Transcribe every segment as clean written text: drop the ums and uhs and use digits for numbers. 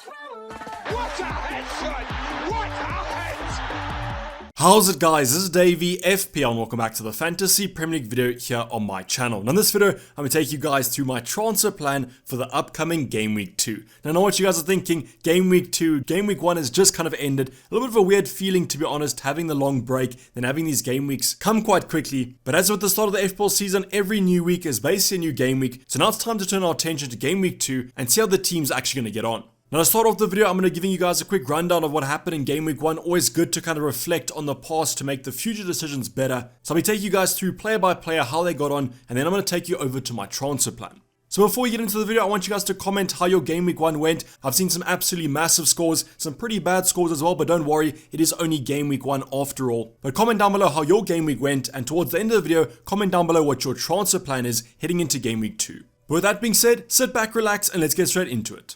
What a headshot! What a head! How's it, guys? This is Dayvy, FPL, and welcome back to the Fantasy Premier League video here on my channel. Now in this video, I'm going to take you guys through my transfer plan for the upcoming Game Week 2. Now I know what you guys are thinking, Game Week 2, Game Week 1 has just kind of ended. A little bit of a weird feeling, to be honest, having the long break, then having these game weeks come quite quickly. But as with the start of the FPL season, every new week is basically a new game week. So now it's time to turn our attention to Game Week 2 and see how the team's actually going to get on. Now to start off the video, I'm going to give you guys a quick rundown of what happened in Game Week 1. Always good to kind of reflect on the past to make the future decisions better. So I'll be taking you guys through player by player how they got on, and then I'm going to take you over to my transfer plan. So before we get into the video, I want you guys to comment how your Game Week 1 went. I've seen some absolutely massive scores, some pretty bad scores as well, but don't worry, it is only Game Week 1 after all. But comment down below how your Game Week went, and towards the end of the video, comment down below what your transfer plan is heading into Game Week 2. But with that being said, sit back, relax, and let's get straight into it.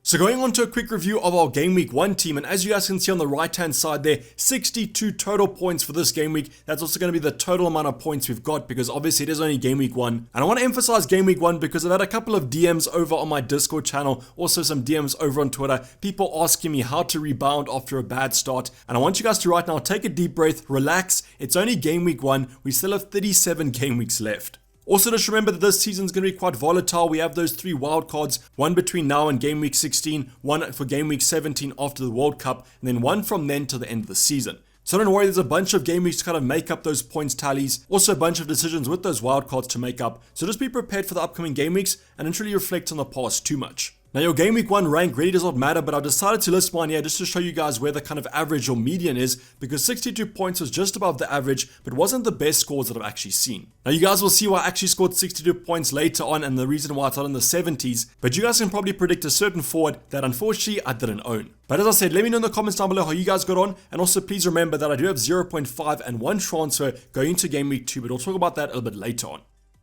So going on to a quick review of our Game Week 1 team, and as you guys can see on the right hand side there, 62 total points for this game week. That's also going to be the total amount of points we've got, because obviously it is only Game Week 1. And I want to emphasize Game Week 1 because I've had a couple of DMs over on my Discord channel, also some DMs over on Twitter, people asking me how to rebound after a bad start. And I want you guys to right now take a deep breath, relax, it's only Game Week 1, we still have 37 game weeks left. Also, just remember that this season is going to be quite volatile. We have those 3 wildcards, one between now and Game Week 16, one for Game Week 17 after the World Cup, and then one from then to the end of the season. So don't worry, there's a bunch of game weeks to kind of make up those points tallies, also a bunch of decisions with those wildcards to make up. So just be prepared for the upcoming game weeks and don't really reflect on the past too much. Now your Game Week 1 rank really does not matter, but I've decided to list mine here just to show you guys where the kind of average or median is, because 62 points was just above the average, but wasn't the best scores that I've actually seen. Now you guys will see why I actually scored 62 points later on and the reason why it's not in the 70s, but you guys can probably predict a certain forward that unfortunately I didn't own. But as I said, let me know in the comments down below how you guys got on, and also please remember that I do have 0.5 and 1 transfer going into Game Week 2, but we'll talk about that a little bit later on.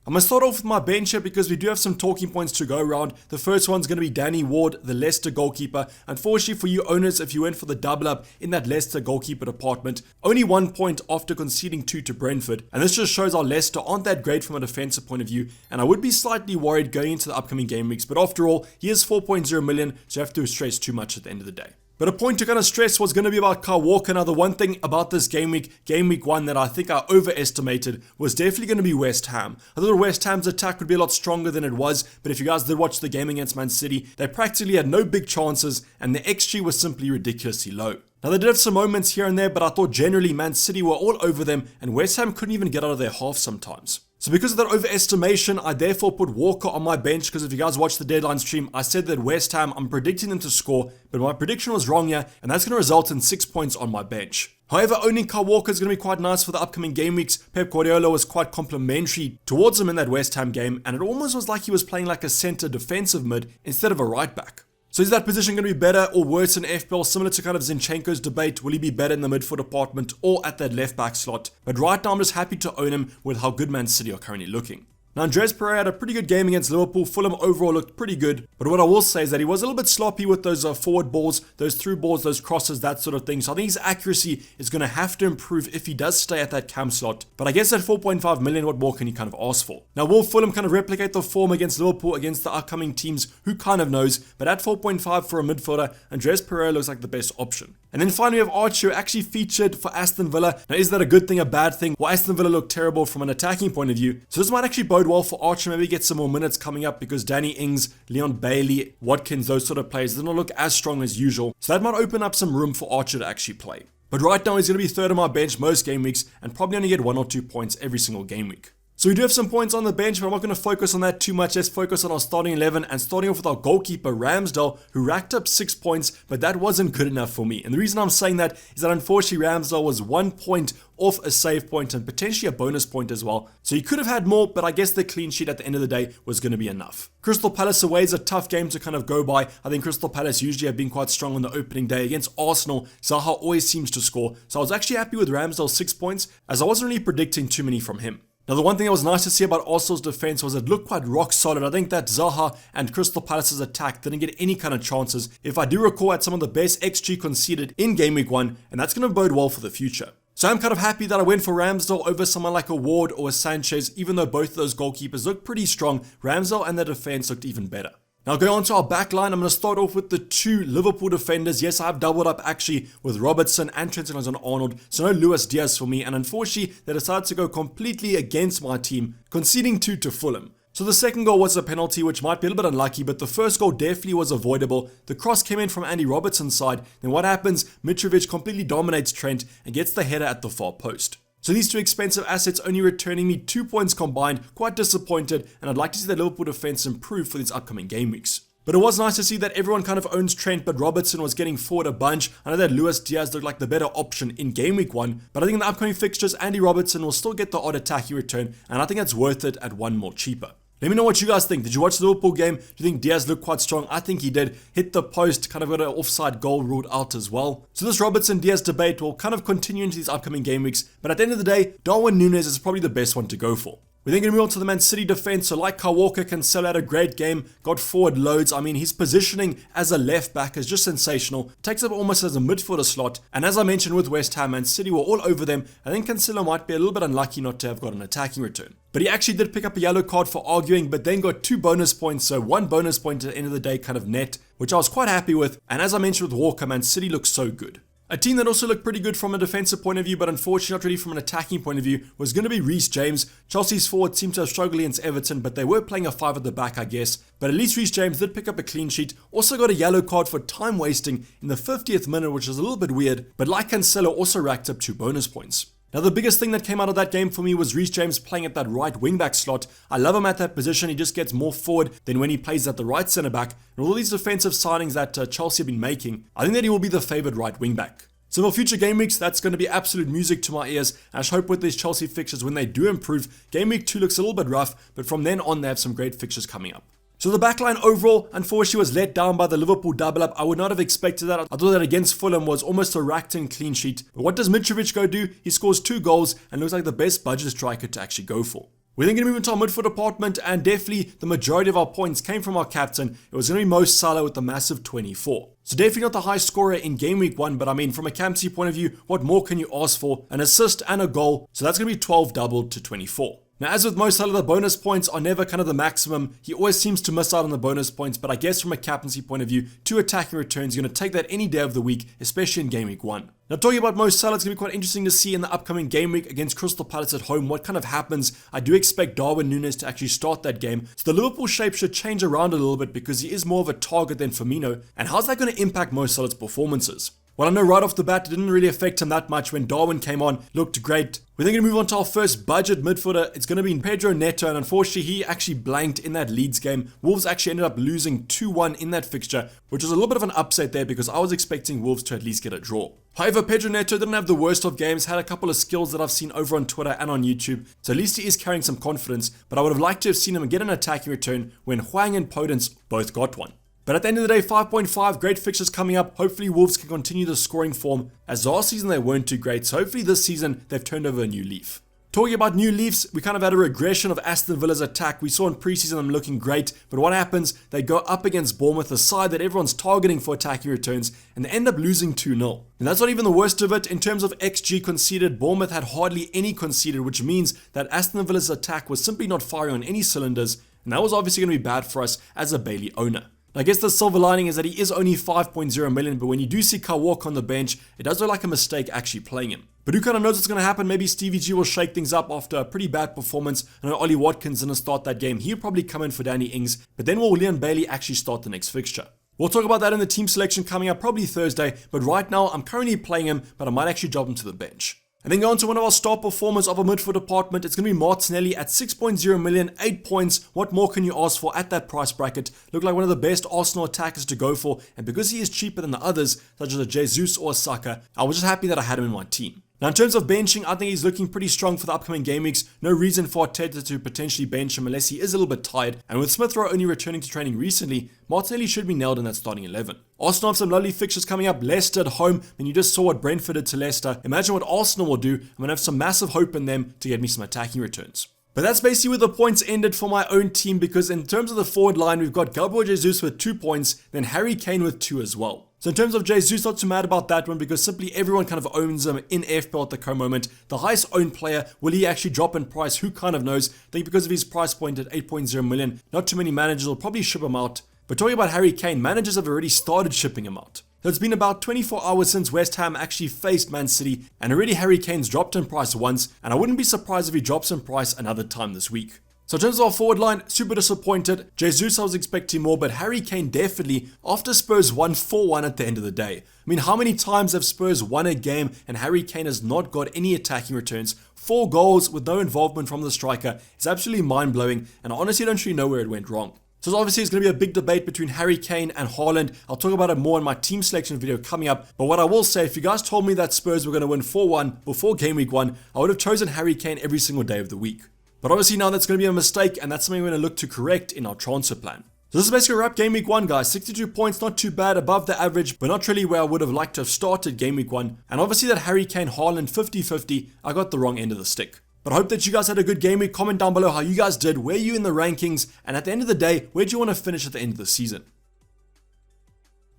I'm going to start off with my bench here because we do have some talking points to go around. The first one's going to be Danny Ward, the Leicester goalkeeper. Unfortunately for you owners, if you went for the double up in that Leicester goalkeeper department, only 1 point after conceding 2 to Brentford. And this just shows our Leicester aren't that great from a defensive point of view. And I would be slightly worried going into the upcoming game weeks. But after all, he is 4.0 million, so you have to stress too much at the end of the day. But a point to kind of stress was going to be about Kyle Walker. Now the one thing about this game week 1 that I think I overestimated was definitely going to be West Ham. I thought West Ham's attack would be a lot stronger than it was, but if you guys did watch the game against Man City, they practically had no big chances and the XG was simply ridiculously low. Now they did have some moments here and there, but I thought generally Man City were all over them and West Ham couldn't even get out of their half sometimes. So because of that overestimation, I therefore put Walker on my bench, because if you guys watched the deadline stream, I said that West Ham, I'm predicting them to score, but my prediction was wrong here, and that's going to result in 6 points on my bench. However, owning Kyle Walker is going to be quite nice for the upcoming game weeks. Pep Guardiola was quite complimentary towards him in that West Ham game, and it almost was like he was playing like a centre defensive mid instead of a right back. So is that position going to be better or worse in FPL, similar to kind of Zinchenko's debate? Will he be better in the midfield department or at that left back slot? But right now I'm just happy to own him with how good Man City are currently looking. Now Andres Pereira had a pretty good game against Liverpool. Fulham overall looked pretty good, but what I will say is that he was a little bit sloppy with those forward balls, those through balls, those crosses, that sort of thing. So I think his accuracy is going to have to improve if he does stay at that cam slot. But I guess at 4.5 million, what more can you kind of ask for? Now will Fulham kind of replicate the form against Liverpool against the upcoming teams? Who kind of knows? But at 4.5 for a midfielder, Andres Pereira looks like the best option. And then finally we have Archer, actually featured for Aston Villa. Now is that a good thing, a bad thing? Well, Aston Villa looked terrible from an attacking point of view. So this might actually bode well for Archer, maybe get some more minutes coming up, because Danny Ings, Leon Bailey, Watkins, those sort of players, they don't look as strong as usual. So that might open up some room for Archer to actually play. But right now he's going to be third on my bench most game weeks and probably only get 1 or 2 points every single game week. So we do have some points on the bench, but I'm not going to focus on that too much. Let's focus on our starting 11, and starting off with our goalkeeper Ramsdale, who racked up 6 points, but that wasn't good enough for me. And the reason I'm saying that is that unfortunately Ramsdale was 1 point off a save point and potentially a bonus point as well. So he could have had more, but I guess the clean sheet at the end of the day was going to be enough. Crystal Palace away is a tough game to kind of go by. I think Crystal Palace usually have been quite strong on the opening day. Against Arsenal, Zaha always seems to score. So I was actually happy with Ramsdale's 6 points, as I wasn't really predicting too many from him. Now the one thing that was nice to see about Arsenal's defense was it looked quite rock solid. I think that Zaha and Crystal Palace's attack didn't get any kind of chances. If I do recall, at some of the best XG conceded in Game Week 1, and that's going to bode well for the future. So I'm kind of happy that I went for Ramsdale over someone like a Ward or a Sanchez, even though both of those goalkeepers looked pretty strong. Ramsdale and their defense looked even better. Now going on to our back line, I'm going to start off with the two Liverpool defenders. Yes, I have doubled up actually with Robertson and Trent Alexander-Arnold, so no Luis Diaz for me, and unfortunately they decided to go completely against my team, conceding 2 to Fulham. So the second goal was a penalty, which might be a little bit unlucky, but the first goal definitely was avoidable. The cross came in from Andy Robertson's side, then what happens? Mitrovic completely dominates Trent and gets the header at the far post. So these two expensive assets only returning me 2 points combined, quite disappointed, and I'd like to see the Liverpool defense improve for these upcoming game weeks. But it was nice to see that everyone kind of owns Trent, but Robertson was getting forward a bunch. I know that Luis Diaz looked like the better option in game week 1, but I think in the upcoming fixtures, Andy Robertson will still get the odd attacking return, and I think that's worth it at 1 more cheaper. Let me know what you guys think. Did you watch the Liverpool game? Do you think Diaz looked quite strong? I think he did. Hit the post, kind of got an offside goal ruled out as well. So this Robertson-Diaz debate will kind of continue into these upcoming game weeks, but at the end of the day, Darwin Núñez is probably the best one to go for. We're then going to move on to the Man City defense. So like Kyle Walker, Cancelo had a great game, got forward loads. I mean, his positioning as a left back is just sensational. Takes up almost as a midfielder slot. And as I mentioned with West Ham, Man City were all over them. I think Cancelo might be a little bit unlucky not to have got an attacking return. But he actually did pick up a yellow card for arguing, but then got 2 bonus points. So 1 bonus point at the end of the day kind of net, which I was quite happy with. And as I mentioned with Walker, Man City looks so good. A team that also looked pretty good from a defensive point of view, but unfortunately not really from an attacking point of view, was going to be Reece James. Chelsea's forwards seemed to have struggled against Everton, but they were playing a 5 at the back, I guess. But at least Reece James did pick up a clean sheet. Also got a yellow card for time wasting in the 50th minute, which is a little bit weird. But like Cancelo, also racked up 2 bonus points. Now the biggest thing that came out of that game for me was Reece James playing at that right wing-back slot. I love him at that position. He just gets more forward than when he plays at the right centre-back. And all these defensive signings that Chelsea have been making, I think that he will be the favoured right wing-back. So for future game weeks, that's going to be absolute music to my ears. And I just hope with these Chelsea fixtures, when they do improve, game week 2 looks a little bit rough, but from then on, they have some great fixtures coming up. So the backline overall, unfortunately, was let down by the Liverpool double-up. I would not have expected that. I thought that against Fulham was almost a racked-in clean sheet. But what does Mitrovic go do? He scores 2 goals and looks like the best budget striker to actually go for. We're then going to move into our midfield department, and definitely the majority of our points came from our captain. It was going to be Mo Salah with the massive 24. So definitely not the high scorer in game week 1, but I mean, from a captaincy point of view, what more can you ask for? An assist and a goal. So that's going to be 12 doubled to 24. Now, as with Mo Salah, the bonus points are never kind of the maximum. He always seems to miss out on the bonus points, but I guess from a captaincy point of view, 2 attacking returns, you're going to take that any day of the week, especially in game week 1. Now, talking about Mo Salah, it's going to be quite interesting to see in the upcoming game week against Crystal Palace at home what kind of happens. I do expect Darwin Núñez to actually start that game, so the Liverpool shape should change around a little bit because he is more of a target than Firmino. And how's that going to impact Mo Salah's performances? Well, I know right off the bat, it didn't really affect him that much when Darwin came on, looked great. We're then going to move on to our first budget midfielder. It's going to be Pedro Neto, and unfortunately, he actually blanked in that Leeds game. Wolves actually ended up losing 2-1 in that fixture, which was a little bit of an upset there because I was expecting Wolves to at least get a draw. However, Pedro Neto didn't have the worst of games, had a couple of skills that I've seen over on Twitter and on YouTube, so at least he is carrying some confidence, but I would have liked to have seen him get an attacking return when Hwang and Podence both got one. But at the end of the day, 5.5, great fixtures coming up. Hopefully Wolves can continue the scoring form, as last season they weren't too great, so hopefully this season they've turned over a new leaf. Talking about new leaves, we kind of had a regression of Aston Villa's attack. We saw in preseason them looking great, but what happens? They go up against Bournemouth, a side that everyone's targeting for attacking returns, and they end up losing 2-0. And that's not even the worst of it. In terms of XG conceded, Bournemouth had hardly any conceded, which means that Aston Villa's attack was simply not firing on any cylinders, and that was obviously going to be bad for us as a Bailey owner. I guess the silver lining is that he is only 5.0 million, but when you do see Kyle Walker on the bench, it does look like a mistake actually playing him. But who kind of knows what's going to happen? Maybe Stevie G will shake things up after a pretty bad performance. I know Ollie Watkins didn't start that game. He'll probably come in for Danny Ings, but then will Leon Bailey actually start the next fixture? We'll talk about that in the team selection coming up probably Thursday, but right now I'm currently playing him, but I might actually drop him to the bench. And then go on to one of our star performers of our midfield department. It's going to be Martinelli at 6.0 million, 8 points. What more can you ask for at that price bracket? Looked like one of the best Arsenal attackers to go for. And because he is cheaper than the others, such as a Jesus or a Saka, I was just happy that I had him in my team. Now in terms of benching, I think he's looking pretty strong for the upcoming game weeks. No reason for Arteta to potentially bench him unless he is a little bit tired. And with Smith Rowe only returning to training recently, Martinelli should be nailed in that starting 11. Arsenal have some lovely fixtures coming up. Leicester at home, and you just saw what Brentford did to Leicester. Imagine what Arsenal will do. I'm going to have some massive hope in them to get me some attacking returns. But that's basically where the points ended for my own team, because in terms of the forward line, we've got Gabriel Jesus with 2 points, then Harry Kane with 2 as well. So in terms of Jesus, not too mad about that one because simply everyone kind of owns him in FPL at the current moment. The highest owned player, will he actually drop in price? Who kind of knows? I think because of his price point at 8.0 million, not too many managers will probably ship him out. But talking about Harry Kane, managers have already started shipping him out. So it's been about 24 hours since West Ham actually faced Man City, and already Harry Kane's dropped in price once, and I wouldn't be surprised if he drops in price another time this week. So in terms of our forward line, super disappointed. Jesus, I was expecting more, but Harry Kane definitely, after Spurs won 4-1 at the end of the day. I mean, how many times have Spurs won a game and Harry Kane has not got any attacking returns? 4 goals with no involvement from the striker. It's absolutely mind-blowing, and I honestly don't really know where it went wrong. So obviously it's going to be a big debate between Harry Kane and Haaland. I'll talk about it more in my team selection video coming up. But what I will say, if you guys told me that Spurs were going to win 4-1 before game week 1, I would have chosen Harry Kane every single day of the week. But obviously now that's going to be a mistake, and that's something we're going to look to correct in our transfer plan. So this is basically a wrap game week 1, guys. 62 points, not too bad, above the average, but not really where I would have liked to have started game week 1. And obviously that Harry Kane Haaland 50-50, I got the wrong end of the stick. But I hope that you guys had a good game week. Comment down below how you guys did, where you in the rankings, and at the end of the day, where do you want to finish at the end of the season?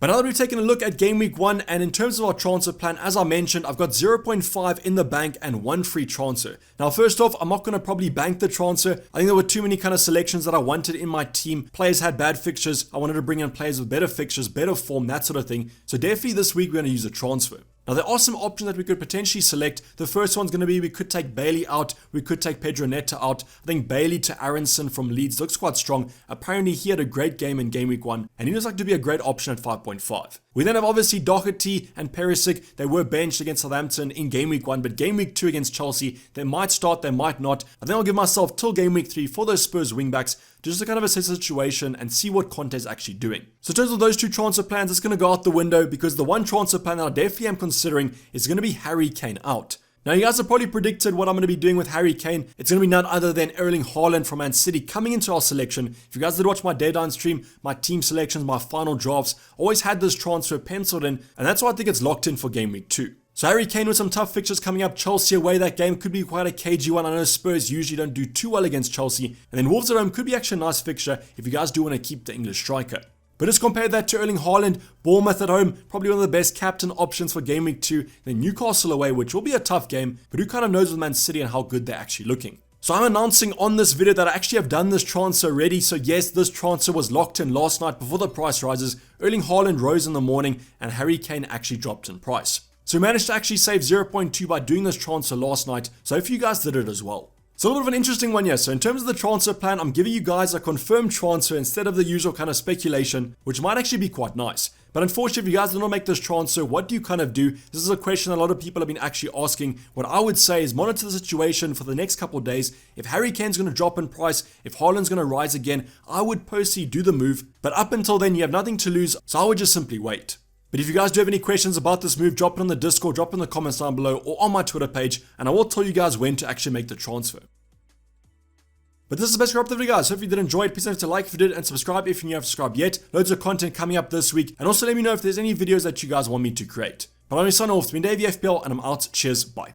But now that we've taken a look at game week 1, and in terms of our transfer plan, as I mentioned, I've got 0.5 in the bank and 1 free transfer. Now first off, I'm not going to probably bank the transfer. I think there were too many kind of selections that I wanted in my team. Players had bad fixtures. I wanted to bring in players with better fixtures, better form, that sort of thing. So definitely this week we're going to use a transfer. Now there are some options that we could potentially select. The first one's going to be we could take Bailey out, we could take Pedro Neto out. I think Bailey to Aronson from Leeds looks quite strong. Apparently he had a great game in game week 1 and he looks like to be a great option at 5.5. We then have obviously Doherty and Perisic. They were benched against Southampton in game week 1, but game week 2 against Chelsea, they might start, they might not. I think I'll give myself till game week 3 for those Spurs wingbacks just to kind of assess the situation and see what Conte's actually doing. So in terms of those 2 transfer plans, it's going to go out the window because the one transfer plan that I definitely am considering is going to be Harry Kane out. Now you guys have probably predicted what I'm going to be doing with Harry Kane. It's going to be none other than Erling Haaland from Man City coming into our selection. If you guys did watch my deadline stream, my team selections, my final drafts, always had this transfer penciled in, and that's why I think it's locked in for game week 2. So Harry Kane with some tough fixtures coming up. Chelsea away, that game could be quite a cagey one. I know Spurs usually don't do too well against Chelsea. And then Wolves at home could be actually a nice fixture if you guys do want to keep the English striker. But just compare that to Erling Haaland, Bournemouth at home, probably one of the best captain options for game week 2. Then Newcastle away, which will be a tough game, but who kind of knows with Man City and how good they're actually looking. So I'm announcing on this video that I actually have done this transfer already. So yes, this transfer was locked in last night before the price rises. Erling Haaland rose in the morning and Harry Kane actually dropped in price. So we managed to actually save 0.2 by doing this transfer last night. So if you guys did it as well. It's a little bit of an interesting one here. So in terms of the transfer plan, I'm giving you guys a confirmed transfer instead of the usual kind of speculation, which might actually be quite nice. But unfortunately, if you guys did not make this transfer, what do you kind of do? This is a question that a lot of people have been actually asking. What I would say is monitor the situation for the next couple of days. If Harry Kane's going to drop in price, if Haaland's going to rise again, I would personally do the move. But up until then, you have nothing to lose. So I would just simply wait. But if you guys do have any questions about this move, drop it on the Discord, drop it in the comments down below or on my Twitter page, and I will tell you guys when to actually make the transfer. But this is the best wrap up the video, guys. Hope you did enjoy it. Please don't forget to like if you did and subscribe if you haven't subscribed yet. Loads of content coming up this week. And also let me know if there's any videos that you guys want me to create. But I'm signing off. It's been Dayvy FPL and I'm out. Cheers. Bye.